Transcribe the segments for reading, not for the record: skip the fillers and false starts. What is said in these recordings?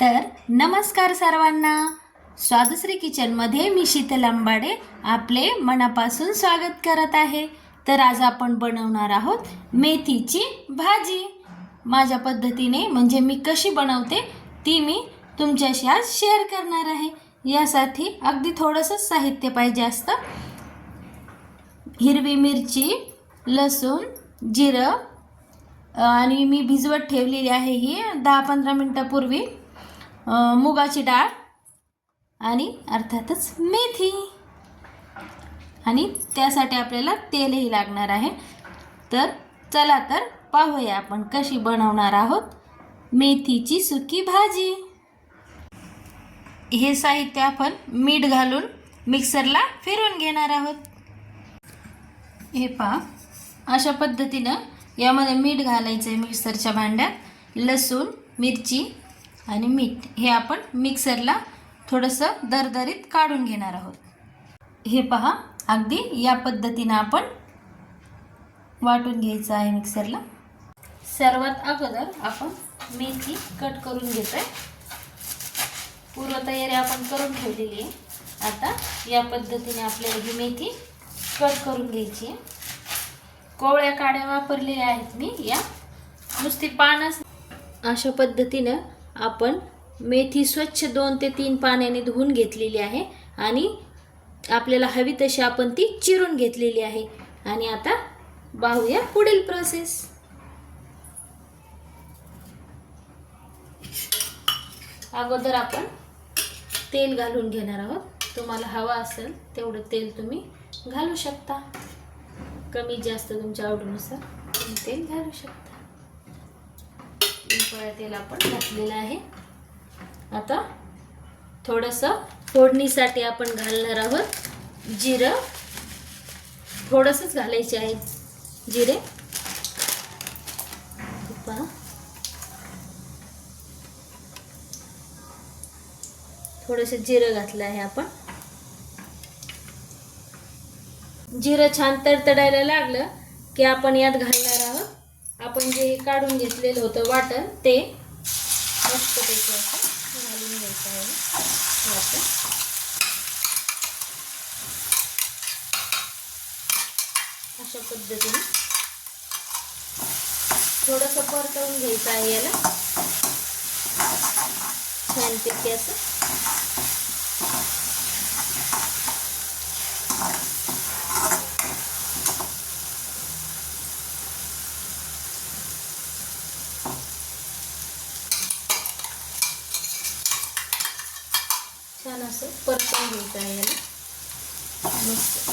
तर नमस्कार सर्वांना, स्वादश्री किचनमध्ये मी शीतल अंबाडे आपले मनापासून स्वागत करत आहे। तर आज आपण बनवणार आहोत मेथीची भाजी। माझ्या पद्धतीने म्हणजे मी कशी बनवते ती मी तुमच्याशी आज शेअर करणार आहे। यासाठी अगदी थोडंसं साहित्य पाहिजे असतं। हिरवी मिरची, लसूण, जिरं आणि मी भिजवत ठेवलेली आहे ही 10-15 मिनिटापूर्वी मुगाची डाळ आणि अर्थातच मेथी आणि त्यासाठी आपल्याला तेलही लागणार आहे। तर चला तर पाहूया आपण कशी बनवणार आहोत मेथीची सुकी भाजी। हे साहित्य आपण मीठ घालून मिक्सरला फिरवून घेणार आहोत। हे पहा, अशा पद्धतीने यामध्ये मीठ घालायचं आहे मिक्सरच्या भांड्यात। लसूण, मिरची आणि मीठ हे आपण मिक्सरला थोडंसं दरदरीत काढून घेणार आहोत। हे पहा, अगदी या पद्धतीने आपण वाटून घ्यायचं आहे मिक्सरला। सर्वात अगोदर आपण मेथी कट करून घेतोय। पूर्व तयारी आपण करून ठेवलेली आहे। आता या पद्धतीने आपल्याला ही मेथी कट करून घ्यायची आहे। कोवळ्या काड्या वापरलेल्या आहेत मी, या नुसती पानच। अशा पद्धतीने आपण मेथी स्वच्छ 2 ते 3 पाण्याने धुवून घेतलेली आहे आणि आपल्याला हवी तशी आपण ती चिरून घेतलेली आहे। आणि आता पाहूया पुढील प्रोसेस। अगोदर आपण तेल घालून घेणार आहोत। तुम्हाला हवा असेल तेवढं तेल तुम्ही घालू शकता, कमी जास्त तुमच्या आवडीनुसार तुम्ही तेल घालू शकता। तेल आपण घातलेलं आहे। आता थोडंसं फोडणीसाठी आपण घालणार आहोत जिरं। थोडंसंच घालायचे आहे जिरे। पहा, थोडंसं जिरं घातलं आहे आपण। जिरं छान तडतडायला लागलं की आपण यात घालणार आहोत आपण जे काढून घेतलेलं होतं वाटण, ते मस्तपैकी असं घालून घ्यायचं आहे। अशा पद्धतीने थोडंसं परतवून घ्यायचं आहे याला छानपैकी असं। छान असं परतवून घ्यायचं आहे याला मस्त।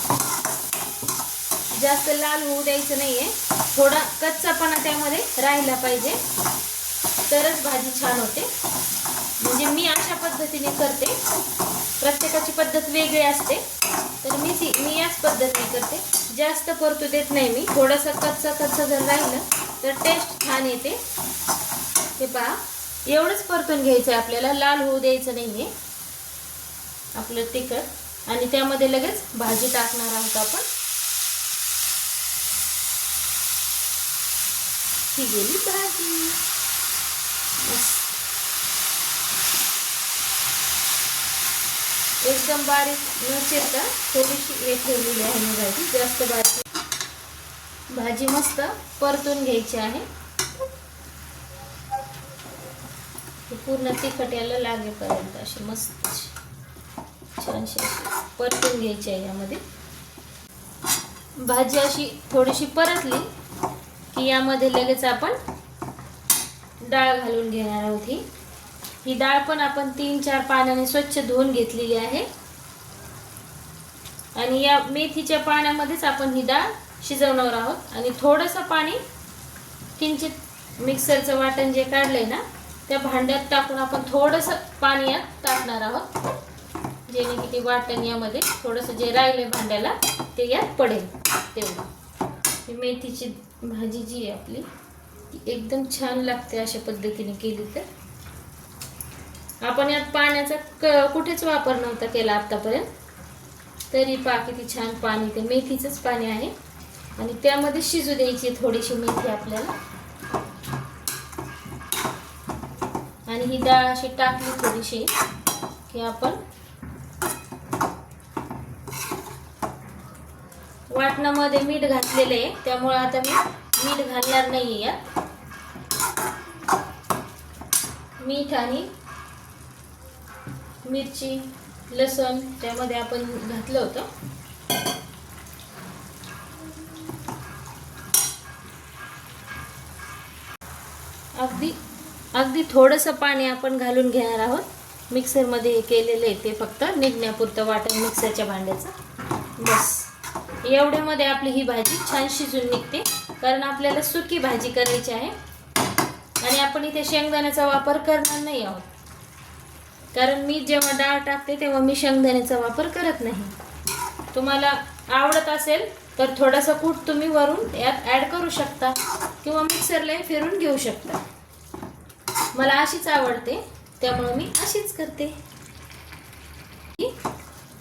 जास्त लाल होऊ द्यायचं नाहीये, थोडा कच्चापणा त्यामध्ये राहिला पाहिजे, तरच भाजी छान होते। म्हणजे मी अशा पद्धतीने करते, प्रत्येकाची पद्धत वेगळी असते, तर मी याच पद्धतीने करते। जास्त परतू देत नाही मी, थोडंसं कच्चा जर राहिलं तर टेस्ट छान येते। हे पहा, एवढंच परतून घ्यायचं आहे आपल्याला, लाल होऊ द्यायचं नाहीये आपलं तिखट। आणि त्यामध्ये लगेच भाजी टाकणार आहोत आपण। ही गेली भाजी। एकदम बारीक न चिरता थोडीशी ठेवलेली आहे मी भाजी, जास्त बारीक। भाजी मस्त परतून घ्यायची आहे, पूर्ण तिखट याला लागेपर्यंत अशी मस्त छानशी परतून घ्यायची आहे। यामध्ये भाजी अशी थोडीशी परतली की यामध्ये लगेच आपण डाळ घालून घेणार आहोत। ही डाळ पण आपण 3-4 पाण्याने स्वच्छ धुवून घेतलेली आहे आणि या मेथीच्या पाण्यामध्येच आपण ही डाळ शिजवणार आहोत। आणि थोडंसं पाणी किंचित मिक्सरचं वाटण जे काढलंय ना त्या भांड्यात टाकून आपण थोडंसं पाणी यात टाकणार आहोत, जेणे की ते वाटण यामध्ये थोडंसं जे राहिले भांड्याला ते यात पडेल तेवढं। ही मेथीची भाजी जी आहे आपली ती एकदम छान लागते अशा पद्धतीने केली तर। आपण यात पाण्याचा कुठेच वापर नव्हता केला आतापर्यंत, तरी पहा किती छान पाणी, ते मेथीचंच पाणी आहे आणि त्यामध्ये शिजू द्यायची थोडीशी मेथी आपल्याला। आणि ही डाळ अशी टाकली थोडीशी की आपण वाटणामध्ये मीठ घातलेलं आहे, त्यामुळे आता मी मीठ घालणार नाही यात. मीठ आणि मिरची लसूण त्यामध्ये आपण घातलं होतं. अगदी थोडंसं पाणी आपण घालून घेणार आहोत. मिक्सरमध्ये हे केलेलं आहे ते फक्त निघण्यापुरतं वाटण मिक्सरच्या भांड्याचं. बस एवढ्यामध्ये आपली ही भाजी छान शिजून निघते, कारण आपल्याला सुकी भाजी करायची आहे आणि आपण इथे शेंगदाण्याचा वापर करणार नाही आहोत, कारण मी जेव्हा डाळ टाकते तेव्हा मी शेंगदाण्याचा वापर करत नाही. तुम्हाला आवडत असेल तर थोडासा कूट तुम्ही वरून यात ॲड करू शकता किंवा मिक्सरला फिरून घेऊ शकता. मला अशीच आवडते त्यामुळे मी अशीच करते.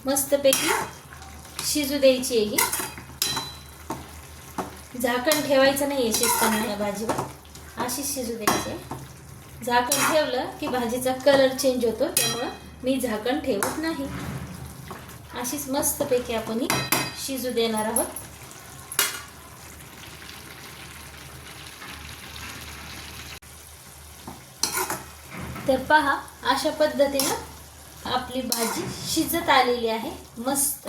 मस्तपैकी शिजू द्यायची आहे. झाकण ठेवायचं नाही आहे शिजताना या भाजीवर, अशीच शिजू द्यायची आहे. झाकण ठेवलं की भाजीचा कलर चेंज होतो, त्यामुळं मी झाकण ठेवत नाही. अशीच मस्तपैकी आपण ही शिजू देणार आहोत. तर पहा, अशा पद्धतीनं आपली भाजी शिजत आलेली आहे मस्त.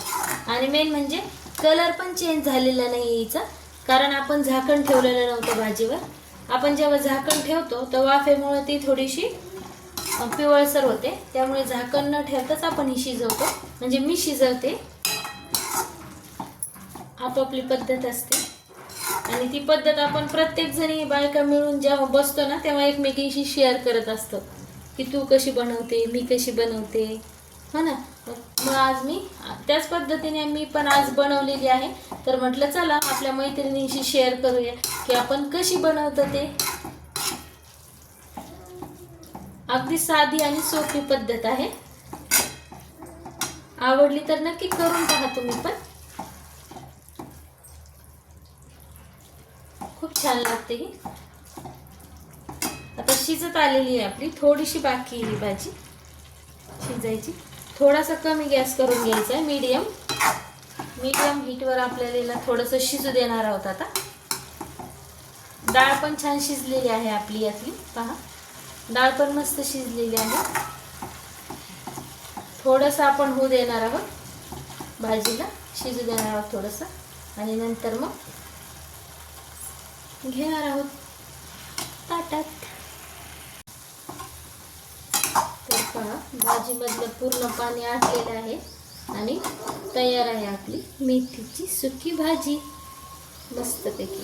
आणि मेन म्हणजे कलर पण चेंज झालेला नाही याचा, कारण आपण झाकण ठेवलेलं नव्हतं भाजीवर. आपण जेव्हा झाकण ठेवतो तर वाफेमुळे ती थोडीशी पिवळसर होते, त्यामुळे झाकण न ठेवताच आपण ही शिजवतो. म्हणजे मी शिजवते, आपापली पद्धत असते आणि ती पद्धत आपण प्रत्येक जणी बायका मिळून जेव्हा बसतो ना तेव्हा एकमेकींशी शेअर करत असतो की तू कशी बनवते, मी कशी बनवते, हो ना. मग आज मी त्याच पद्धतीने मी पण आज बनवलेली आहे. तर म्हटलं चला आपल्या मैत्रिणींशी शेअर करूया की आपण कशी बनवतो ते. अगदी साधी आणि सोपी पद्धत आहे. आवडली तर नक्की करून पहा तुम्ही पण. खूप छान लागते ही. आता शिजत आलेली आहे आपली, थोडीशी बाकी आहे भाजी शिजायची. थोडासा कमी गॅस करून घ्यायचा आहे, मीडियम हीटवर आपल्याला थोडंसं शिजू देणार आहोत. आता डाळ पण छान शिजलेली आहे आपली यातली, पहा डाळ पण मस्त शिजलेली आहे. थोडंसं आपण होऊ देणार आहोत, भाजीला शिजू देणार आहोत थोडंसं आणि नंतर मग घेणार आहोत ताटात. तर पहा, भाजीमधलं पूर्ण पाणी आटलेलं आहे आणि तयार आहे आपली मेथीची सुकी भाजी मस्तपैकी.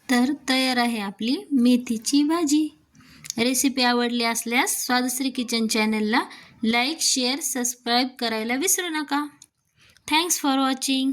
तर तयार आहे आपली मेथीची भाजी. रेसिपी आवडली असल्यास स्वादश्री किचन चॅनलला लाईक, शेअर, सबस्क्राईब करायला विसरू नका. Thanks for watching.